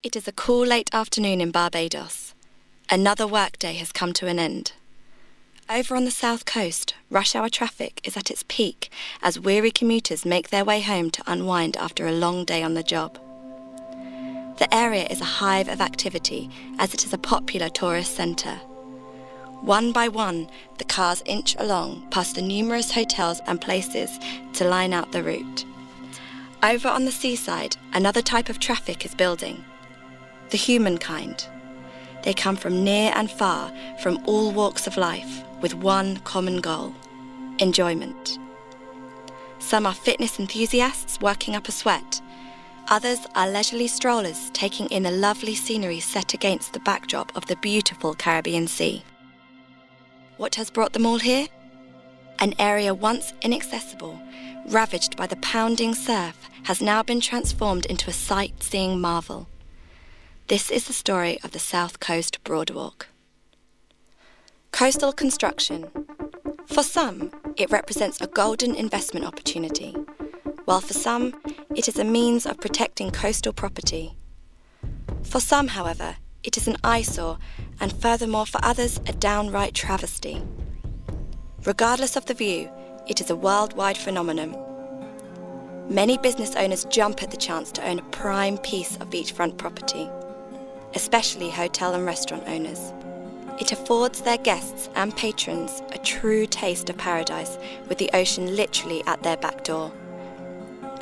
It is a cool late afternoon in Barbados. Another workday has come to an end. Over on the south coast, rush hour traffic is at its peak as weary commuters make their way home to unwind after a long day on the job. The area is a hive of activity as it is a popular tourist centre. One by one, the cars inch along past the numerous hotels and places to line out the route. Over on the seaside, another type of traffic is building. The humankind. They come from near and far, from all walks of life, with one common goal: enjoyment. Some are fitness enthusiasts working up a sweat. Others are leisurely strollers taking in the lovely scenery set against the backdrop of the beautiful Caribbean Sea. What has brought them all here? An area once inaccessible, ravaged by the pounding surf, has now been transformed into a sightseeing marvel. This is the story of the South Coast Boardwalk. Coastal construction. For some, it represents a golden investment opportunity, while for some, it is a means of protecting coastal property. For some, however, it is an eyesore, and furthermore for others, a downright travesty. Regardless of the view, it is a worldwide phenomenon. Many business owners jump at the chance to own a prime piece of beachfront property, especially hotel and restaurant owners. It affords their guests and patrons a true taste of paradise with the ocean literally at their back door.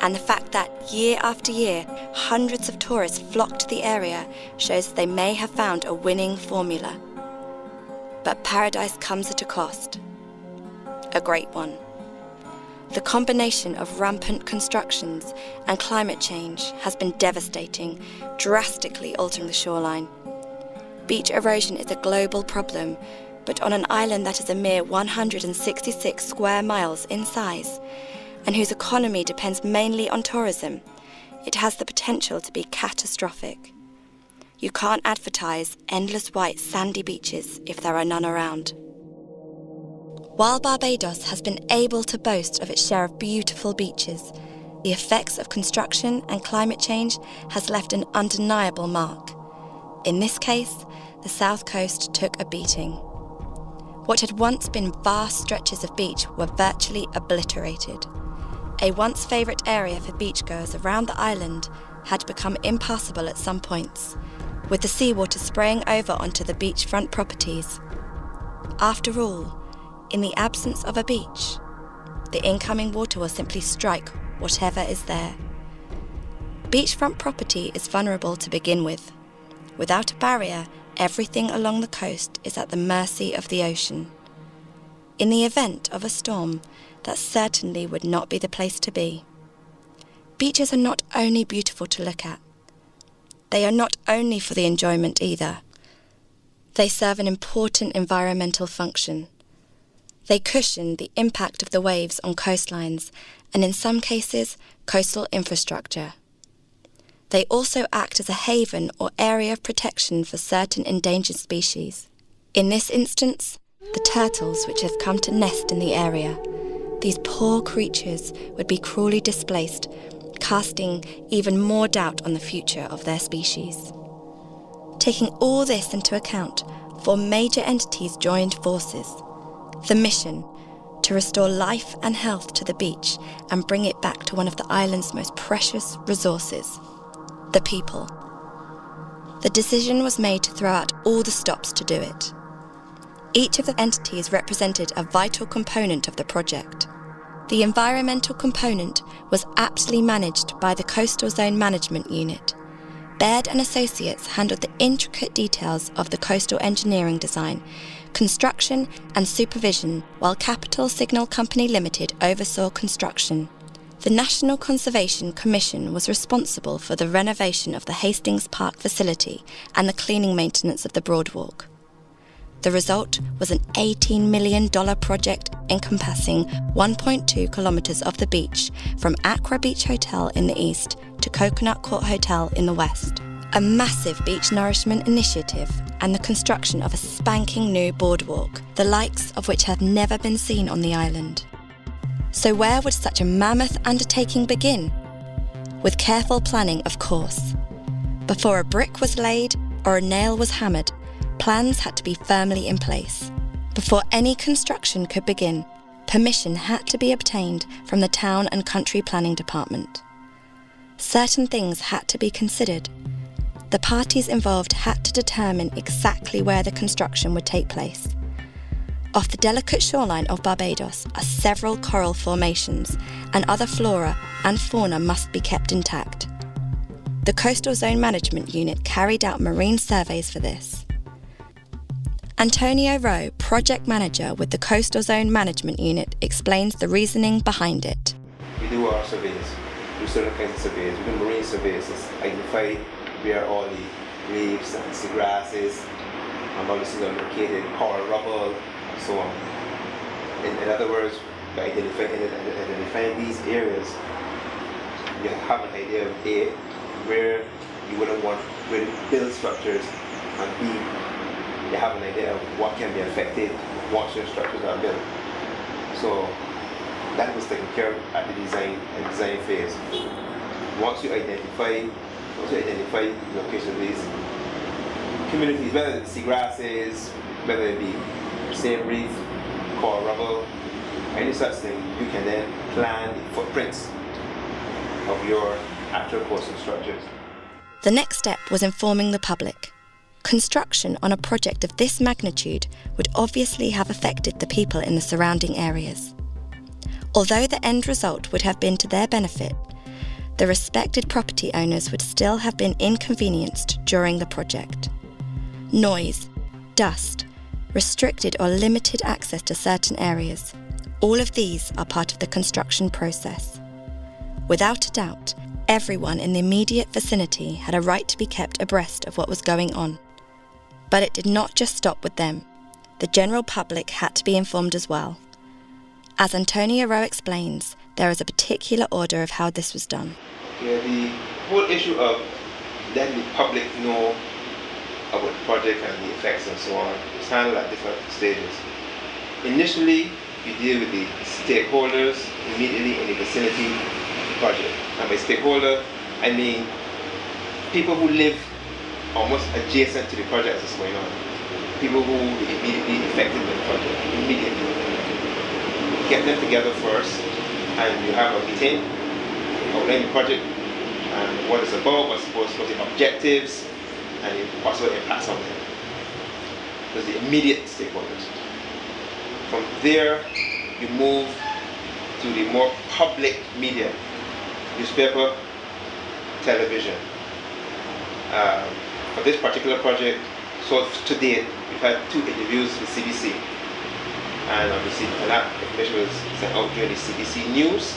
And the fact that year after year, hundreds of tourists flock to the area shows they may have found a winning formula. But paradise comes at a cost. A great one. The combination of rampant constructions and climate change has been devastating, drastically altering the shoreline. Beach erosion is a global problem, but on an island that is a mere 166 square miles in size, and whose economy depends mainly on tourism, it has the potential to be catastrophic. You can't advertise endless white sandy beaches if there are none around. While Barbados has been able to boast of its share of beautiful beaches, the effects of construction and climate change has left an undeniable mark. In this case, the South Coast took a beating. What had once been vast stretches of beach were virtually obliterated. A once favourite area for beachgoers around the island had become impassable at some points, with the seawater spraying over onto the beachfront properties. After all, in the absence of a beach, the incoming water will simply strike whatever is there. Beachfront property is vulnerable to begin with. Without a barrier, everything along the coast is at the mercy of the ocean. In the event of a storm, that certainly would not be the place to be. Beaches are not only beautiful to look at. They are not only for the enjoyment either. They serve an important environmental function. They cushion the impact of the waves on coastlines and, in some cases, coastal infrastructure. They also act as a haven or area of protection for certain endangered species. In this instance, the turtles which have come to nest in the area. These poor creatures would be cruelly displaced, casting even more doubt on the future of their species. Taking all this into account, 4 major entities joined forces. The mission: to restore life and health to the beach and bring it back to one of the island's most precious resources, the people. The decision was made to throw out all the stops to do it. Each of the entities represented a vital component of the project. The environmental component was aptly managed by the Coastal Zone Management Unit. Baird and Associates handled the intricate details of the coastal engineering design, construction and supervision, while Capital Signal Company Limited oversaw construction. The National Conservation Commission was responsible for the renovation of the Hastings Park facility and the cleaning maintenance of the Boardwalk. The result was an $18 million project encompassing 1.2 kilometres of the beach from Accra Beach Hotel in the east to Coconut Court Hotel in the west. A massive beach nourishment initiative and the construction of a spanking new boardwalk, the likes of which have never been seen on the island. So where would such a mammoth undertaking begin? With careful planning, of course. Before a brick was laid or a nail was hammered, plans had to be firmly in place. Before any construction could begin, permission had to be obtained from the Town and Country Planning Department. Certain things had to be considered. The parties involved had to determine exactly where the construction would take place. Off the delicate shoreline of Barbados are several coral formations, and other flora and fauna must be kept intact. The Coastal Zone Management Unit carried out marine surveys for this. Antonio Rowe, project manager with the Coastal Zone Management Unit, explains the reasoning behind it. We do our surveys, we do certain kinds of surveys, we do marine surveys to identify where all the reefs and seagrasses and all the things are located, coral rubble, and so on. In other words, by identifying these areas, you have an idea of A, where you wouldn't want to build structures, and B, you have an idea of what can be affected once your structures are built. So that was taken care of at the design phase. Once you identify the location of these communities, whether it's seagrasses, whether it be sand reef, coral rubble, any such thing, you can then plan the footprints of your actual coastal structures. The next step was informing the public. Construction on a project of this magnitude would obviously have affected the people in the surrounding areas. Although the end result would have been to their benefit, the respected property owners would still have been inconvenienced during the project. Noise, dust, restricted or limited access to certain areas, all of these are part of the construction process. Without a doubt, everyone in the immediate vicinity had a right to be kept abreast of what was going on. But it did not just stop with them. The general public had to be informed as well. As Antonio Rowe explains, there is a particular order of how this was done. Yeah, the whole issue of letting the public know about the project and the effects and so on is handled at different stages. Initially, you deal with the stakeholders immediately in the vicinity of the project. And by stakeholder, I mean people who live almost adjacent to the project as it's going on. People who will be immediately affected by the project, immediately. Get them together first, and you have a meeting, outline the project, and what it's about, what's the objectives, and the possible impacts on them. Those are the immediate stakeholders. From there, you move to the more public media, newspaper, television. For this particular project, so to date, we've had 2 interviews with CBC. And that information was sent out during the CBC News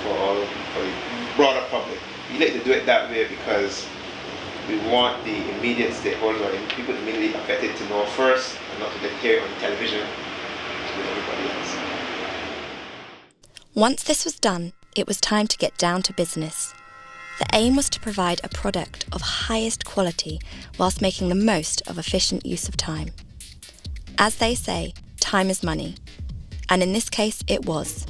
for the broader public. We like to do it that way because we want the immediate stakeholders or people immediately affected to know first, and not to get here on television with everybody else. Once this was done, it was time to get down to business. The aim was to provide a product of highest quality whilst making the most of efficient use of time. As they say, time is money. And in this case, it was.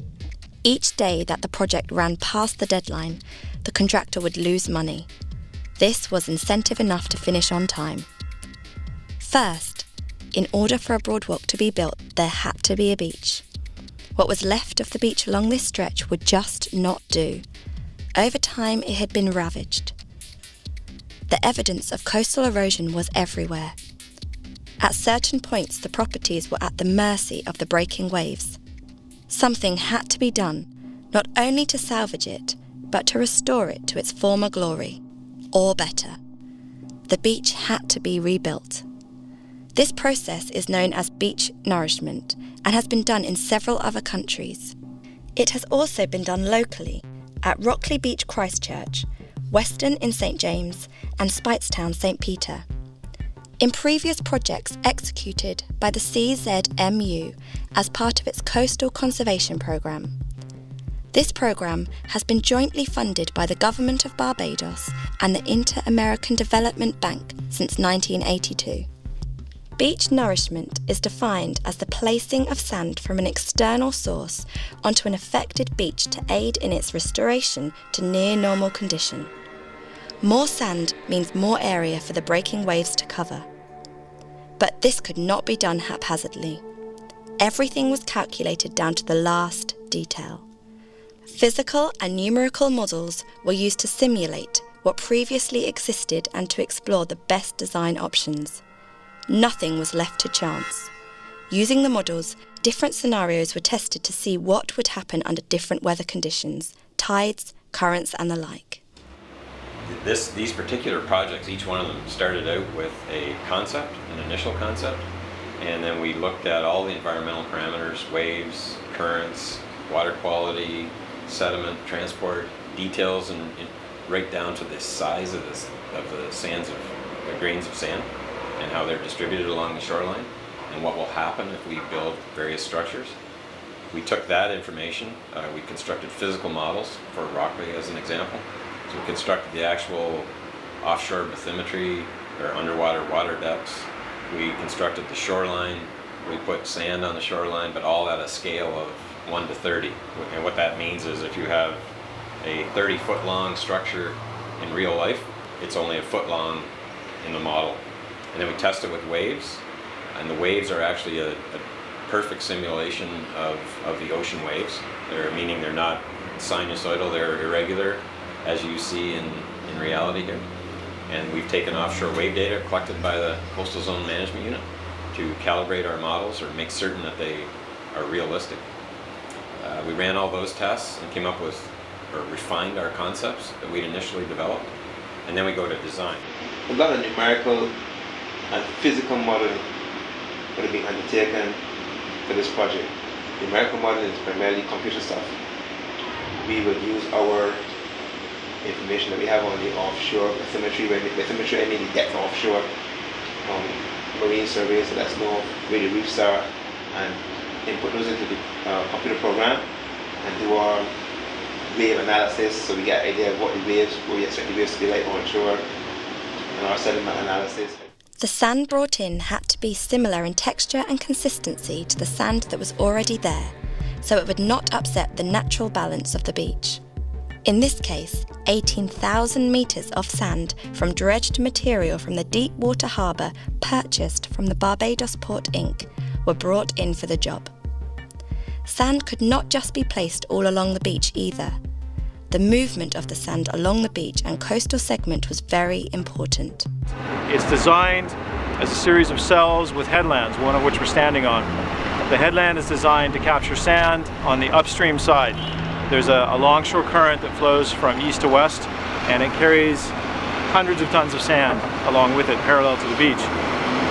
Each day that the project ran past the deadline, the contractor would lose money. This was incentive enough to finish on time. First, in order for a boardwalk to be built, there had to be a beach. What was left of the beach along this stretch would just not do. Over time, it had been ravaged. The evidence of coastal erosion was everywhere. At certain points, the properties were at the mercy of the breaking waves. Something had to be done, not only to salvage it, but to restore it to its former glory, or better. The beach had to be rebuilt. This process is known as beach nourishment and has been done in several other countries. It has also been done locally at Rockley Beach, Christchurch, Weston in St James, and Speightstown, St Peter. In previous projects executed by the CZMU as part of its Coastal Conservation Programme. This programme has been jointly funded by the Government of Barbados and the Inter-American Development Bank since 1982. Beach nourishment is defined as the placing of sand from an external source onto an affected beach to aid in its restoration to near normal condition. More sand means more area for the breaking waves to cover. But this could not be done haphazardly. Everything was calculated down to the last detail. Physical and numerical models were used to simulate what previously existed and to explore the best design options. Nothing was left to chance. Using the models, different scenarios were tested to see what would happen under different weather conditions, tides, currents and the like. These particular projects, each one of them started out with a concept, an initial concept, and then we looked at all the environmental parameters, waves, currents, water quality, sediment, transport, details, and right down to the size of the sands, of the grains of sand, and how they're distributed along the shoreline, and what will happen if we build various structures. We took that information, we constructed physical models for Rockley as an example. So we constructed the actual offshore bathymetry, or underwater water depths. We constructed the shoreline. We put sand on the shoreline, but all at a scale of 1 to 30. And what that means is if you have a 30-foot long structure in real life, it's only a foot long in the model. And then we test it with waves, and the waves are actually a perfect simulation of the ocean waves. Meaning they're not sinusoidal, they're irregular, as you see in reality here. And we've taken offshore wave data collected by the Coastal Zone Management Unit to calibrate our models or make certain that they are realistic. We ran all those tests and came up with, or refined our concepts that we'd initially developed, and then we go to design. A lot of numerical and physical modeling would have been undertaken for this project. Numerical modeling is primarily computer stuff. We would use our information that we have on the offshore bathymetry. By bathymetry I mean the depth offshore, marine surveys, so let's know where the reefs are, and input those into the computer program and do our wave analysis, so we get an idea of what we expect the waves to be like on shore, and our sediment analysis. The sand brought in had to be similar in texture and consistency to the sand that was already there, so it would not upset the natural balance of the beach. In this case, 18,000 metres of sand from dredged material from the deep water harbour purchased from the Barbados Port Inc. were brought in for the job. Sand could not just be placed all along the beach either. The movement of the sand along the beach and coastal segment was very important. It's designed as a series of cells with headlands, one of which we're standing on. The headland is designed to capture sand on the upstream side. There's a longshore current that flows from east to west, and it carries hundreds of tons of sand along with it, parallel to the beach.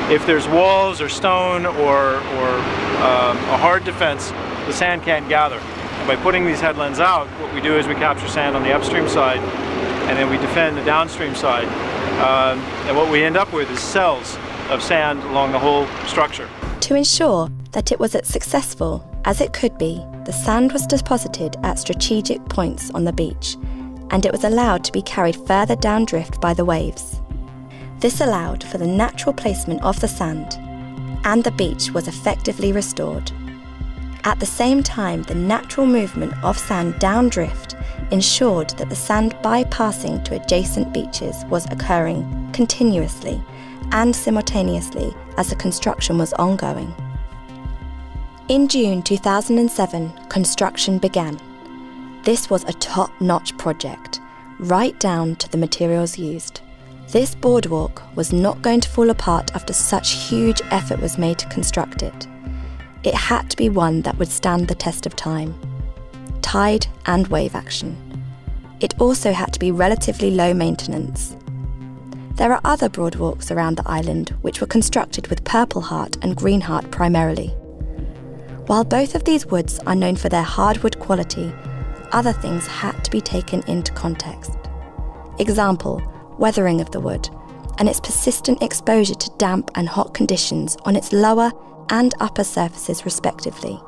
If there's walls or stone or a hard defense, the sand can't gather. And by putting these headlands out, what we do is we capture sand on the upstream side, and then we defend the downstream side. And what we end up with is cells of sand along the whole structure. To ensure that it was as successful as it could be, the sand was deposited at strategic points on the beach, and it was allowed to be carried further downdrift by the waves. This allowed for the natural placement of the sand, and the beach was effectively restored. At the same time, the natural movement of sand downdrift ensured that the sand bypassing to adjacent beaches was occurring continuously and simultaneously as the construction was ongoing. In June 2007, construction began. This was a top-notch project, right down to the materials used. This boardwalk was not going to fall apart after such huge effort was made to construct it. It had to be one that would stand the test of time, tide and wave action. It also had to be relatively low maintenance. There are other boardwalks around the island which were constructed with purple heart and green heart primarily. While both of these woods are known for their hardwood quality, other things had to be taken into context. Example, weathering of the wood, and its persistent exposure to damp and hot conditions on its lower and upper surfaces respectively.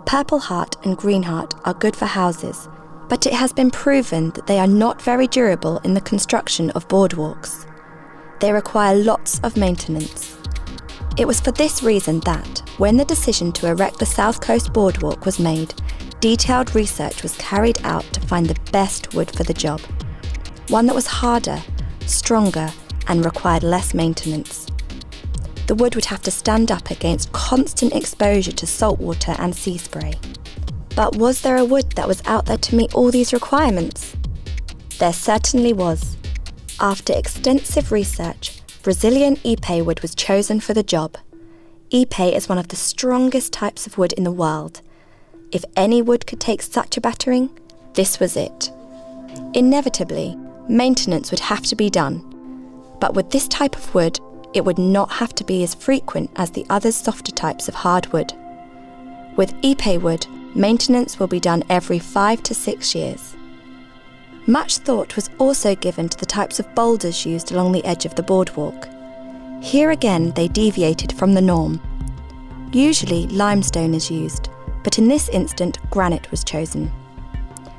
Purple heart and green heart are good for houses, but it has been proven that they are not very durable in the construction of boardwalks. They require lots of maintenance. It was for this reason that, when the decision to erect the South Coast Boardwalk was made, detailed research was carried out to find the best wood for the job. one that was harder, stronger, and required less maintenance. The wood would have to stand up against constant exposure to salt water and sea spray. But was there a wood that was out there to meet all these requirements? There certainly was. After extensive research, Brazilian Ipe wood was chosen for the job. Ipe is one of the strongest types of wood in the world. If any wood could take such a battering, this was it. Inevitably, maintenance would have to be done. But with this type of wood, it would not have to be as frequent as the other softer types of hardwood. With Ipe wood, maintenance will be done every 5 to 6 years. Much thought was also given to the types of boulders used along the edge of the boardwalk. Here again, they deviated from the norm. Usually, limestone is used, but in this instant, granite was chosen.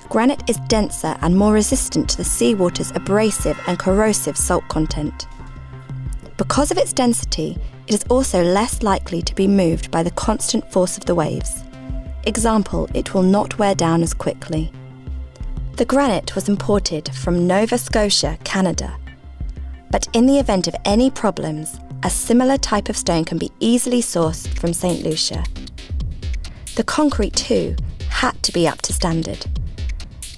Granite is denser and more resistant to the seawater's abrasive and corrosive salt content. Because of its density, it is also less likely to be moved by the constant force of the waves. Example, it will not wear down as quickly. The granite was imported from Nova Scotia, Canada. But in the event of any problems, a similar type of stone can be easily sourced from St. Lucia. The concrete, too, had to be up to standard.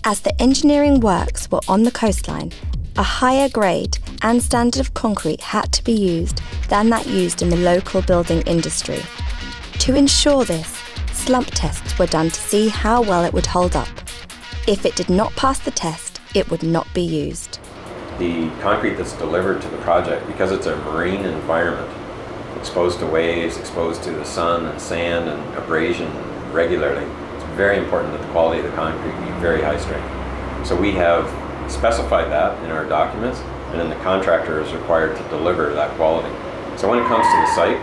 As the engineering works were on the coastline, a higher grade and standard of concrete had to be used than that used in the local building industry. To ensure this, slump tests were done to see how well it would hold up. If it did not pass the test, it would not be used. The concrete that's delivered to the project, because it's a marine environment, exposed to waves, exposed to the sun and sand and abrasion regularly, it's very important that the quality of the concrete be very high strength. So we have specified that in our documents, and then the contractor is required to deliver that quality. So when it comes to the site,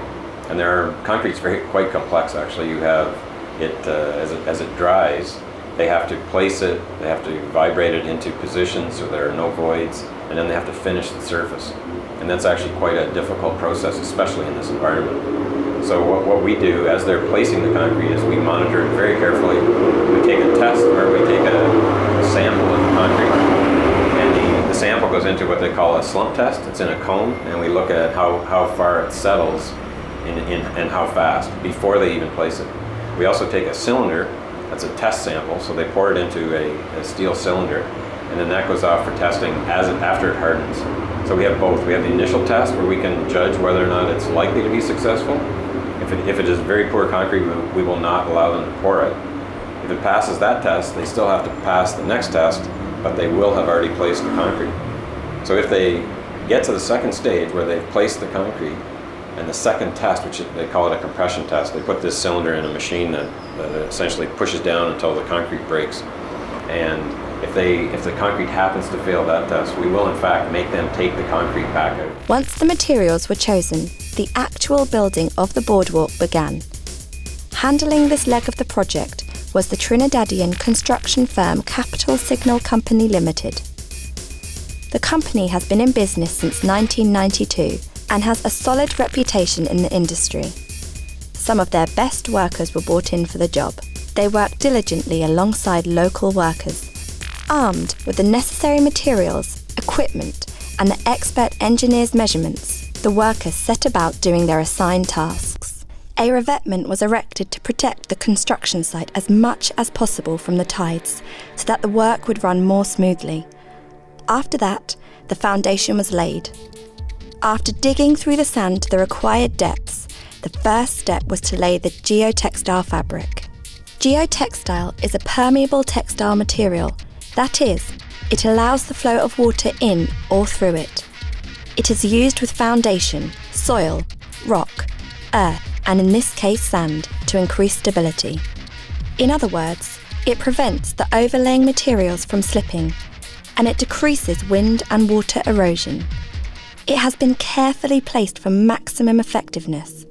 and concrete's quite complex actually, you have it, as it dries, they have to place it, they have to vibrate it into positions so there are no voids, and then they have to finish the surface. And that's actually quite a difficult process, especially in this environment. So what we do as they're placing the concrete is we monitor it very carefully. We take a test where we take a sample of the concrete, and the sample goes into what they call a slump test. It's in a cone, and we look at how far it settles and how fast before they even place it. We also take a cylinder. That's a test sample, so they pour it into a steel cylinder, and then that goes off for testing after it hardens. So we have both. We have the initial test where we can judge whether or not it's likely to be successful. If it is very poor concrete, we will not allow them to pour it. If it passes that test, they still have to pass the next test, but they will have already placed the concrete. So if they get to the second stage where they've placed the concrete, and the second test, which they call it a compression test, they put this cylinder in a machine that essentially pushes down until the concrete breaks. And if the concrete happens to fail that test, we will in fact make them take the concrete back out. Once the materials were chosen, the actual building of the boardwalk began. Handling this leg of the project was the Trinidadian construction firm Capital Signal Company Limited. The company has been in business since 1992 and has a solid reputation in the industry. Some of their best workers were brought in for the job. They worked diligently alongside local workers. Armed with the necessary materials, equipment, and the expert engineers' measurements, the workers set about doing their assigned tasks. A revetment was erected to protect the construction site as much as possible from the tides, so that the work would run more smoothly. After that, the foundation was laid. After digging through the sand to the required depths, the first step was to lay the geotextile fabric. Geotextile is a permeable textile material. That is, it allows the flow of water in or through it. It is used with foundation, soil, rock, earth, and in this case sand, to increase stability. In other words, it prevents the overlaying materials from slipping, and it decreases wind and water erosion. It has been carefully placed for maximum effectiveness.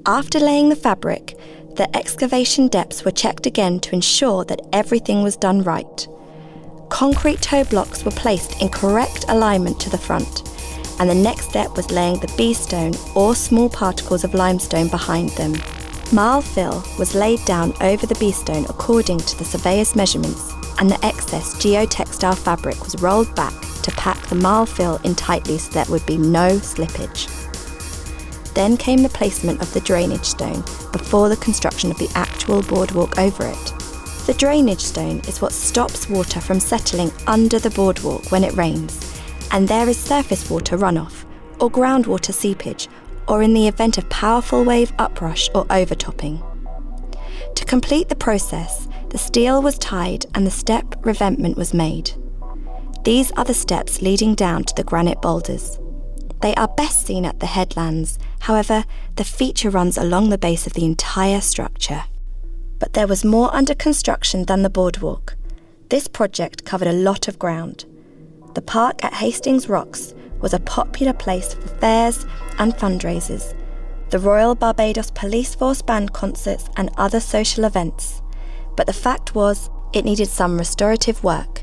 After laying the fabric, the excavation depths were checked again to ensure that everything was done right. Concrete toe blocks were placed in correct alignment to the front, and the next step was laying the B-stone or small particles of limestone behind them. Marl fill was laid down over the B-stone according to the surveyor's measurements, and the excess geotextile fabric was rolled back to pack the marl fill in tightly so there would be no slippage. Then came the placement of the drainage stone before the construction of the actual boardwalk over it. The drainage stone is what stops water from settling under the boardwalk when it rains, and there is surface water runoff, or groundwater seepage, or in the event of powerful wave uprush or overtopping. To complete the process, the steel was tied and the step revetment was made. These are the steps leading down to the granite boulders. They are best seen at the headlands, however, the feature runs along the base of the entire structure. But there was more under construction than the boardwalk. This project covered a lot of ground. The park at Hastings Rocks was a popular place for fairs and fundraisers, the Royal Barbados Police Force band concerts and other social events. But the fact was, it needed some restorative work.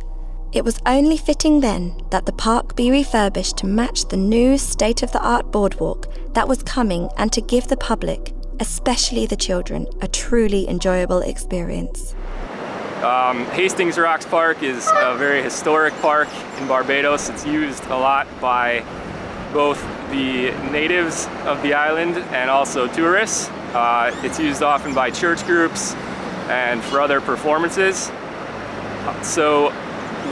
It was only fitting then that the park be refurbished to match the new state-of-the-art boardwalk that was coming and to give the public, especially the children, a truly enjoyable experience. Hastings Rocks Park is a very historic park in Barbados. It's used a lot by both the natives of the island and also tourists. It's used often by church groups and for other performances. So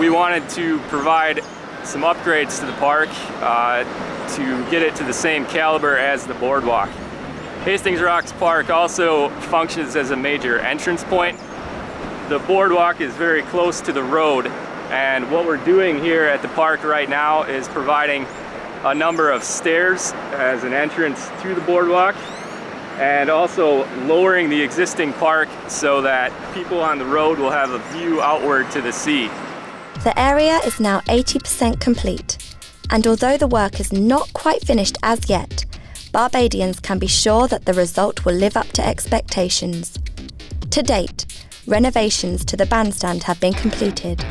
we wanted to provide some upgrades to the park to get it to the same caliber as the boardwalk. Hastings Rocks Park also functions as a major entrance point. The boardwalk is very close to the road, and what we're doing here at the park right now is providing a number of stairs as an entrance to the boardwalk, and also lowering the existing park so that people on the road will have a view outward to the sea. The area is now 80% complete, and although the work is not quite finished as yet, Barbadians can be sure that the result will live up to expectations. To date, renovations to the bandstand have been completed.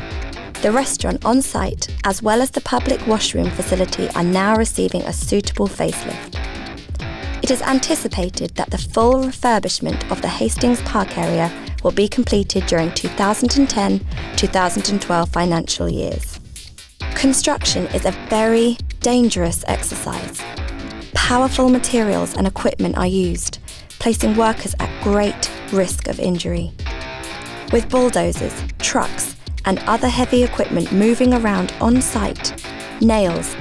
The restaurant on site, as well as the public washroom facility, are now receiving a suitable facelift. It is anticipated that the full refurbishment of the Hastings Park area will be completed during 2010-2012 financial years. Construction is a very dangerous exercise. Powerful materials and equipment are used, placing workers at great risk of injury. With bulldozers, trucks, and other heavy equipment moving around on site, nails,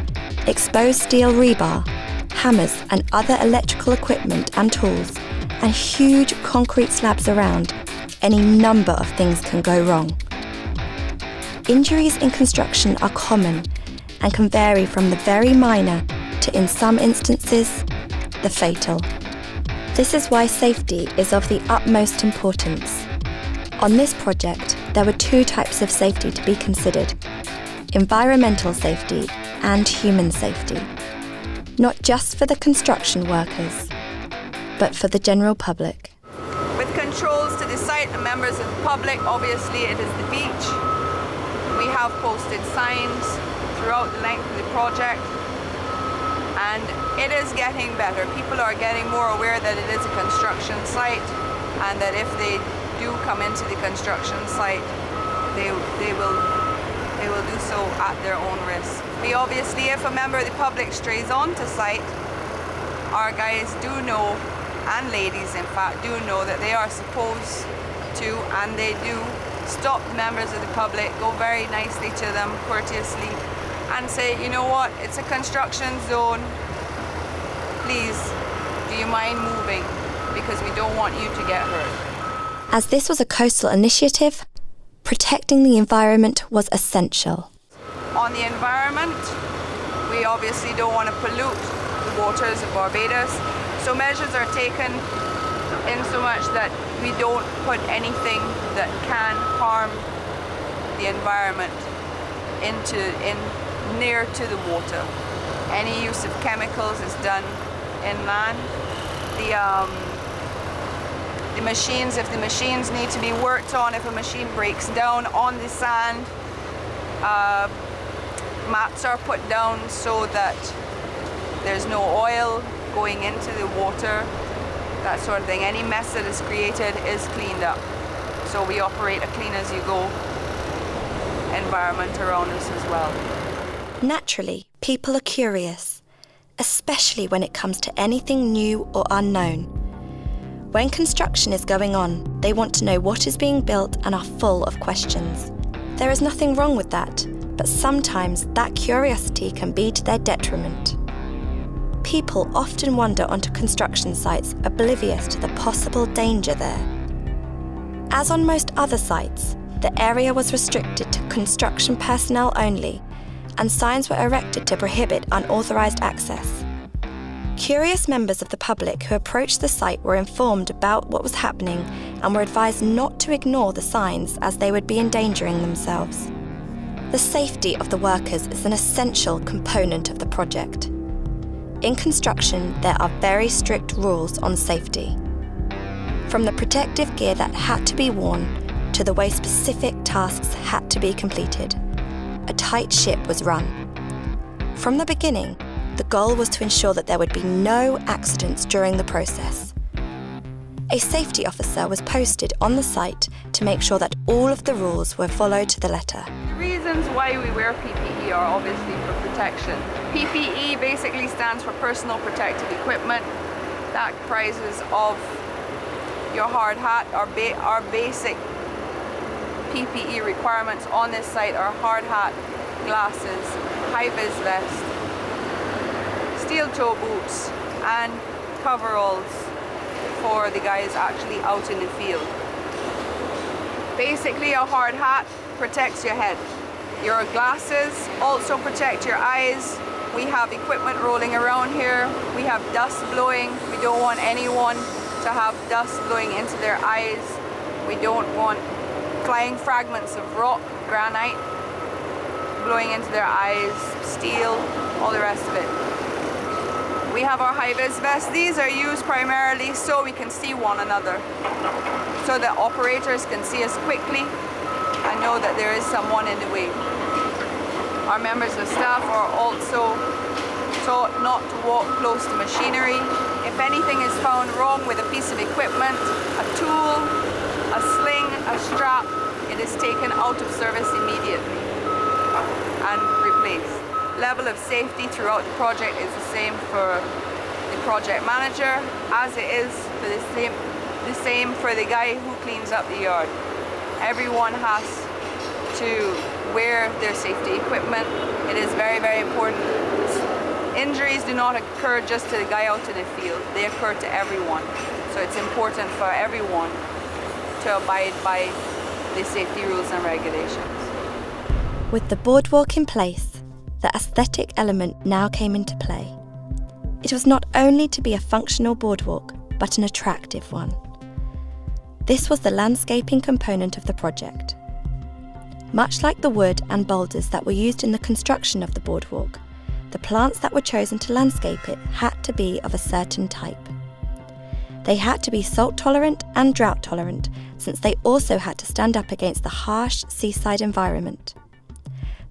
exposed steel rebar, hammers and other electrical equipment and tools, and huge concrete slabs around, any number of things can go wrong. Injuries in construction are common and can vary from the very minor to, in some instances, the fatal. This is why safety is of the utmost importance. On this project, there were two types of safety to be considered: environmental safety and human safety. Not just for the construction workers, but for the general public. With controls to the site and members of the public, obviously it is the beach. We have posted signs throughout the length of the project, and it is getting better. People are getting more aware that it is a construction site, and that if they do come into the construction site, they will do so at their own risk. Obviously, if a member of the public strays onto site, our guys do know, and ladies in fact, do know that they are supposed to, and they do stop members of the public, go very nicely to them, courteously, and say, you know what, it's a construction zone, please, do you mind moving, because we don't want you to get hurt. As this was a coastal initiative, protecting the environment was essential. On the environment, we obviously don't want to pollute the waters of Barbados, so measures are taken in so much that we don't put anything that can harm the environment near to the water. Any use of chemicals is done inland. The machines, if the machines need to be worked on, if a machine breaks down on the sand, mats are put down so that there's no oil going into the water, that sort of thing. Any mess that is created is cleaned up. So we operate a clean as you go environment around us as well. Naturally, people are curious, especially when it comes to anything new or unknown. When construction is going on, they want to know what is being built and are full of questions. There is nothing wrong with that, but sometimes that curiosity can be to their detriment. People often wander onto construction sites oblivious to the possible danger there. As on most other sites, the area was restricted to construction personnel only, and signs were erected to prohibit unauthorised access. Curious members of the public who approached the site were informed about what was happening and were advised not to ignore the signs as they would be endangering themselves. The safety of the workers is an essential component of the project. In construction, there are very strict rules on safety. From the protective gear that had to be worn to the way specific tasks had to be completed, a tight ship was run. From the beginning, the goal was to ensure that there would be no accidents during the process. A safety officer was posted on the site to make sure that all of the rules were followed to the letter. The reasons why we wear PPE are obviously for protection. PPE basically stands for personal protective equipment. That comprises of your hard hat. Our basic PPE requirements on this site are hard hat, glasses, high-vis vest, steel toe boots, and coveralls for the guys actually out in the field. Basically, a hard hat protects your head. Your glasses also protect your eyes. We have equipment rolling around here. We have dust blowing. We don't want anyone to have dust blowing into their eyes. We don't want flying fragments of rock, granite, blowing into their eyes, steel, all the rest of it. We have our high-vis vests. These are used primarily so we can see one another, so that operators can see us quickly and know that there is someone in the way. Our members of staff are also taught not to walk close to machinery. If anything is found wrong with a piece of equipment, a tool, a sling, a strap, it is taken out of service immediately and replaced. Level of safety throughout the project is the same for the project manager as it is for the same for the guy who cleans up the yard. Everyone has to wear their safety equipment. It is very, very important. Injuries do not occur just to the guy out in the field, they occur to everyone. So it's important for everyone to abide by the safety rules and regulations. With the boardwalk in place, the aesthetic element now came into play. It was not only to be a functional boardwalk, but an attractive one. This was the landscaping component of the project. Much like the wood and boulders that were used in the construction of the boardwalk, the plants that were chosen to landscape it had to be of a certain type. They had to be salt tolerant and drought tolerant, since they also had to stand up against the harsh seaside environment.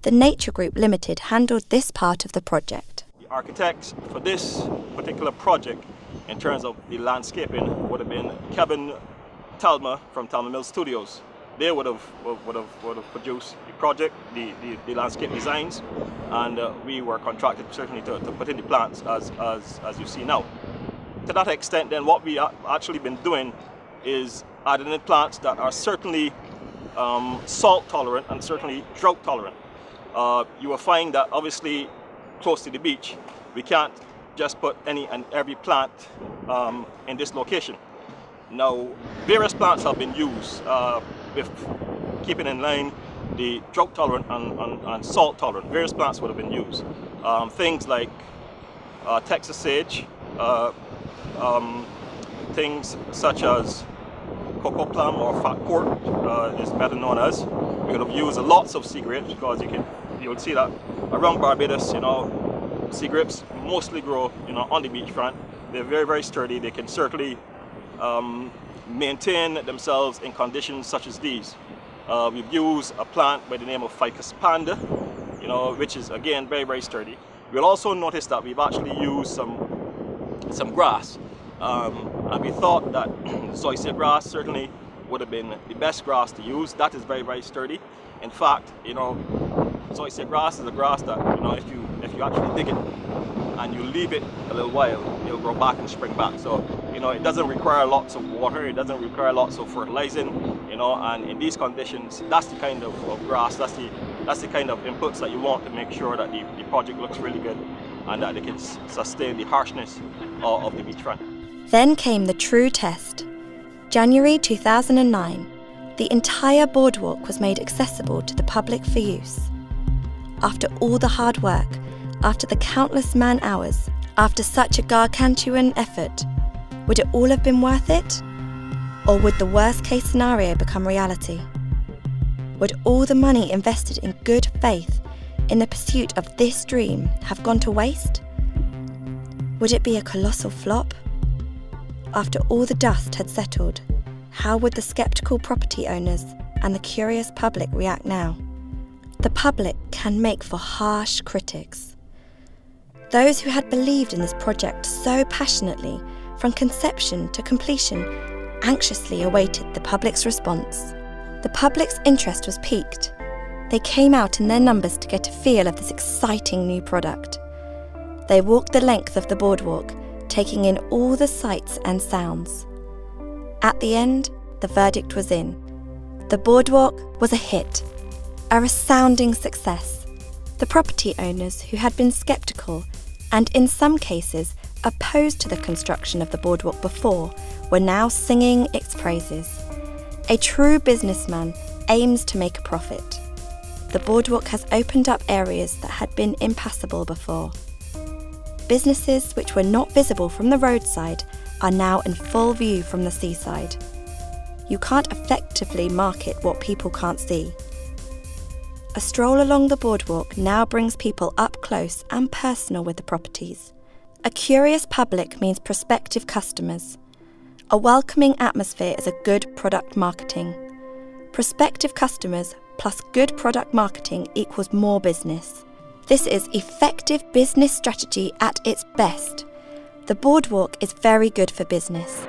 The Nature Group Limited handled this part of the project. The architects for this particular project, in terms of the landscaping, would have been Kevin Talma from Talma Mill Studios. They would have produced the project, the landscape designs, and we were contracted certainly to put in the plants as you see now. To that extent, then, what we actually been doing is adding in plants that are certainly salt tolerant and certainly drought tolerant. You will find that obviously close to the beach, we can't just put any and every plant in this location. Now, various plants have been used with keeping in line the drought tolerant and salt tolerant. Various plants would have been used. Things like Texas sage, things such as cocoa plum or fat port is better known as. We would have used lots of sea grapes because you would see that around Barbados, sea grapes mostly grow, on the beachfront. They're very, very sturdy. They can certainly maintain themselves in conditions such as these. We've used a plant by the name of Ficus panda, which is again very, very sturdy. We'll also notice that we've actually used some grass, and we thought that zoysia grass certainly would have been the best grass to use. That is very, very sturdy. In fact, So it's a grass is a grass that, you know, if you actually dig it and you leave it a little while, it'll grow back and spring back. So, you know, it doesn't require lots of water, it doesn't require lots of fertilizing, you know, and in these conditions, that's the kind of grass, that's the kind of inputs that you want to make sure that the project looks really good and that it can sustain the harshness of the beachfront. Then came the true test. January 2009, the entire boardwalk was made accessible to the public for use. After all the hard work, after the countless man hours, after such a gargantuan effort, would it all have been worth it? Or would the worst case scenario become reality? Would all the money invested in good faith in the pursuit of this dream have gone to waste? Would it be a colossal flop? After all the dust had settled, how would the sceptical property owners and the curious public react now? The public can make for harsh critics. Those who had believed in this project so passionately, from conception to completion, anxiously awaited the public's response. The public's interest was piqued. They came out in their numbers to get a feel of this exciting new product. They walked the length of the boardwalk, taking in all the sights and sounds. At the end, the verdict was in. The boardwalk was a hit, a resounding success. The property owners who had been sceptical and in some cases opposed to the construction of the boardwalk before were now singing its praises. A true businessman aims to make a profit. The boardwalk has opened up areas that had been impassable before. Businesses which were not visible from the roadside are now in full view from the seaside. You can't effectively market what people can't see. A stroll along the boardwalk now brings people up close and personal with the properties. A curious public means prospective customers. A welcoming atmosphere is a good product marketing. Prospective customers plus good product marketing equals more business. This is effective business strategy at its best. The boardwalk is very good for business.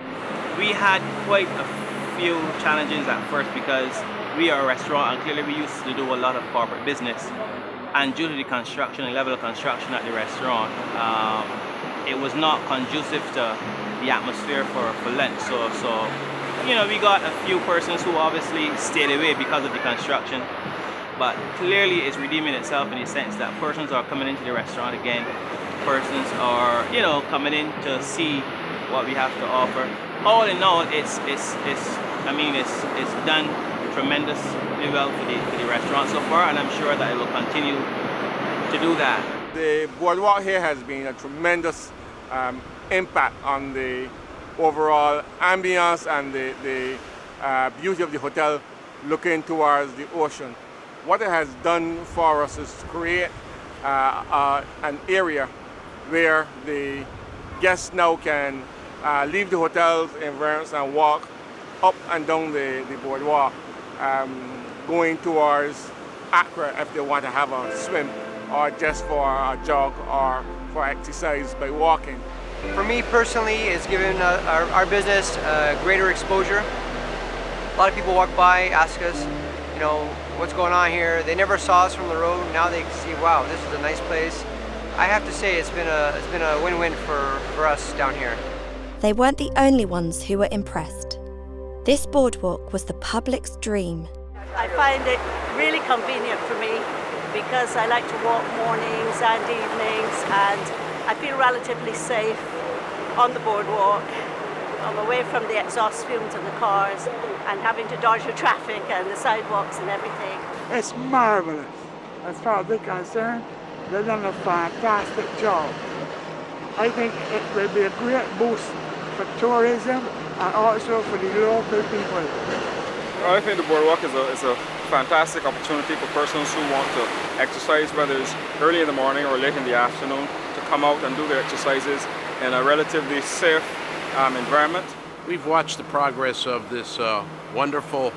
We had quite a few challenges at first because we are a restaurant and clearly we used to do a lot of corporate business. And due to the construction, the level of construction at the restaurant, it was not conducive to the atmosphere for Lent. So you know, we got a few persons who obviously stayed away because of the construction. But clearly it's redeeming itself in the sense that persons are coming into the restaurant again. Persons are, you know, coming in to see what we have to offer. All in all, it's done tremendously well for the restaurant so far, and I'm sure that it will continue to do that. The boardwalk here has been a tremendous impact on the overall ambience and the beauty of the hotel looking towards the ocean. What it has done for us is to create an area where the guests now can leave the hotel's environs and walk up and down the boardwalk, going towards Accra if they want to have a swim or just for a jog or for exercise by walking. For me personally, it's given our business greater exposure. A lot of people walk by, ask us, you know, what's going on here. They never saw us from the road. Now they see, wow, this is a nice place. I have to say it's been a win-win for us down here. They weren't the only ones who were impressed. This boardwalk was the public's dream. I find it really convenient for me because I like to walk mornings and evenings, and I feel relatively safe on the boardwalk. I'm away from the exhaust fumes of the cars and having to dodge the traffic and the sidewalks and everything. It's marvelous. As far as we're concerned, they've done a fantastic job. I think it will be a great boost for tourism and also for the local people. I think the boardwalk is a fantastic opportunity for persons who want to exercise, whether it's early in the morning or late in the afternoon, to come out and do their exercises in a relatively safe environment. We've watched the progress of this wonderful,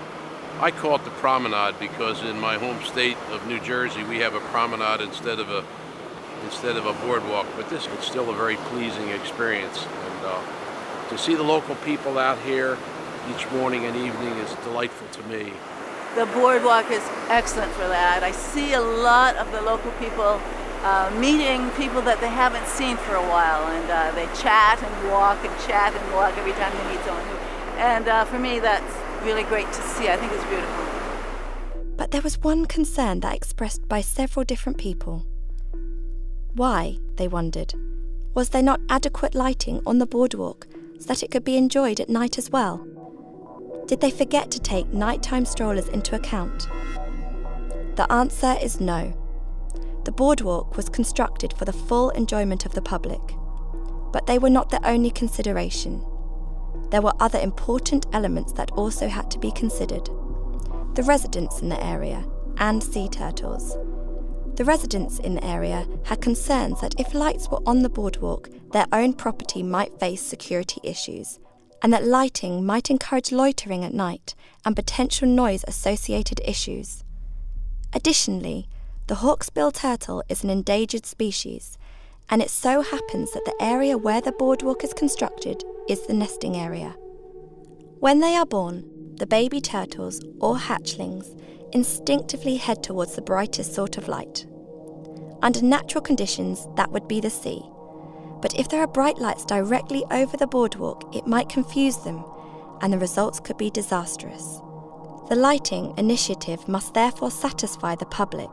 I call it the promenade because in my home state of New Jersey we have a promenade instead of a boardwalk, but this is still a very pleasing experience. And to see the local people out here each morning and evening is delightful to me. the boardwalk is excellent for that. I see a lot of the local people meeting people that they haven't seen for a while, and they chat and walk every time they meet someone new. And for me, that's really great to see. I think it's beautiful. But there was one concern that expressed by several different people. Why, they wondered, was there not adequate lighting on the boardwalk so that it could be enjoyed at night as well? Did they forget to take nighttime strollers into account? The answer is no. The boardwalk was constructed for the full enjoyment of the public, but they were not the only consideration. There were other important elements that also had to be considered. The residents in the area and sea turtles. The residents in the area had concerns that if lights were on the boardwalk, their own property might face security issues, and that lighting might encourage loitering at night and potential noise-associated issues. Additionally, the hawksbill turtle is an endangered species, and it so happens that the area where the boardwalk is constructed is the nesting area. When they are born, the baby turtles, or hatchlings, instinctively head towards the brightest sort of light. Under natural conditions, that would be the sea. But if there are bright lights directly over the boardwalk, it might confuse them, and the results could be disastrous. The lighting initiative must therefore satisfy the public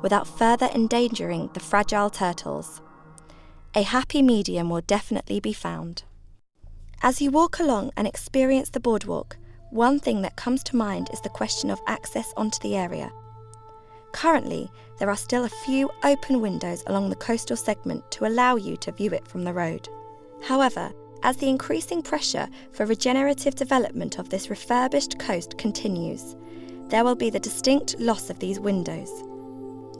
without further endangering the fragile turtles. A happy medium will definitely be found. As you walk along and experience the boardwalk, one thing that comes to mind is the question of access onto the area. Currently, there are still a few open windows along the coastal segment to allow you to view it from the road. However, as the increasing pressure for regenerative development of this refurbished coast continues, there will be the distinct loss of these windows.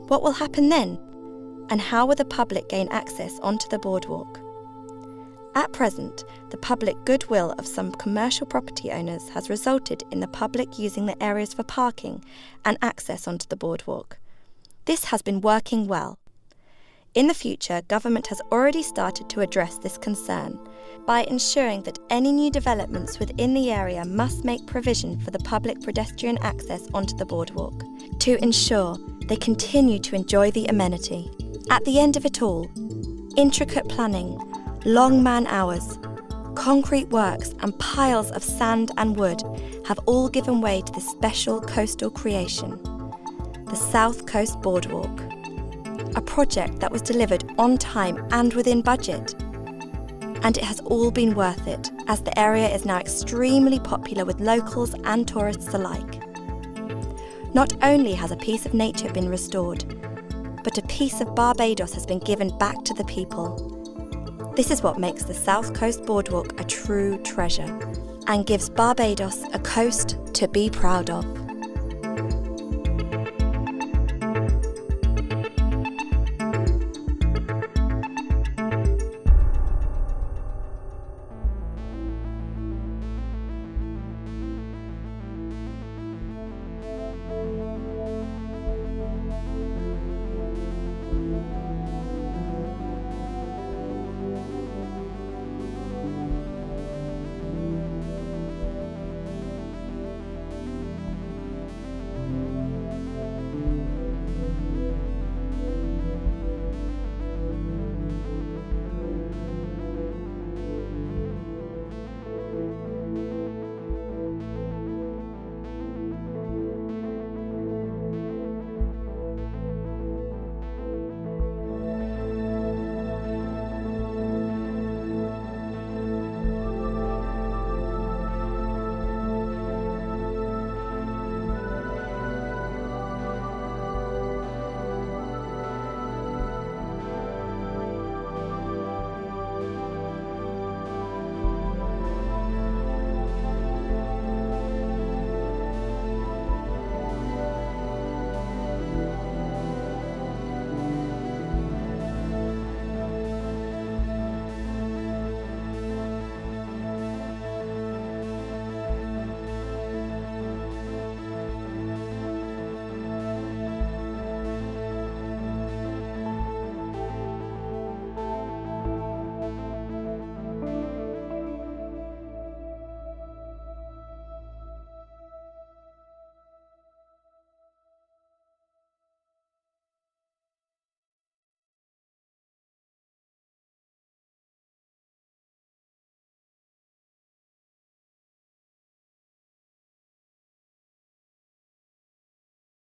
What will happen then? And how will the public gain access onto the boardwalk? At present, the public goodwill of some commercial property owners has resulted in the public using the areas for parking and access onto the boardwalk. This has been working well. In the future, government has already started to address this concern by ensuring that any new developments within the area must make provision for the public pedestrian access onto the boardwalk to ensure they continue to enjoy the amenity. At the end of it all, intricate planning, long man hours, concrete works and piles of sand and wood have all given way to this special coastal creation, the South Coast Boardwalk, a project that was delivered on time and within budget. And it has all been worth it, as the area is now extremely popular with locals and tourists alike. Not only has a piece of nature been restored, but a piece of Barbados has been given back to the people. This is what makes the South Coast Boardwalk a true treasure and gives Barbados a coast to be proud of.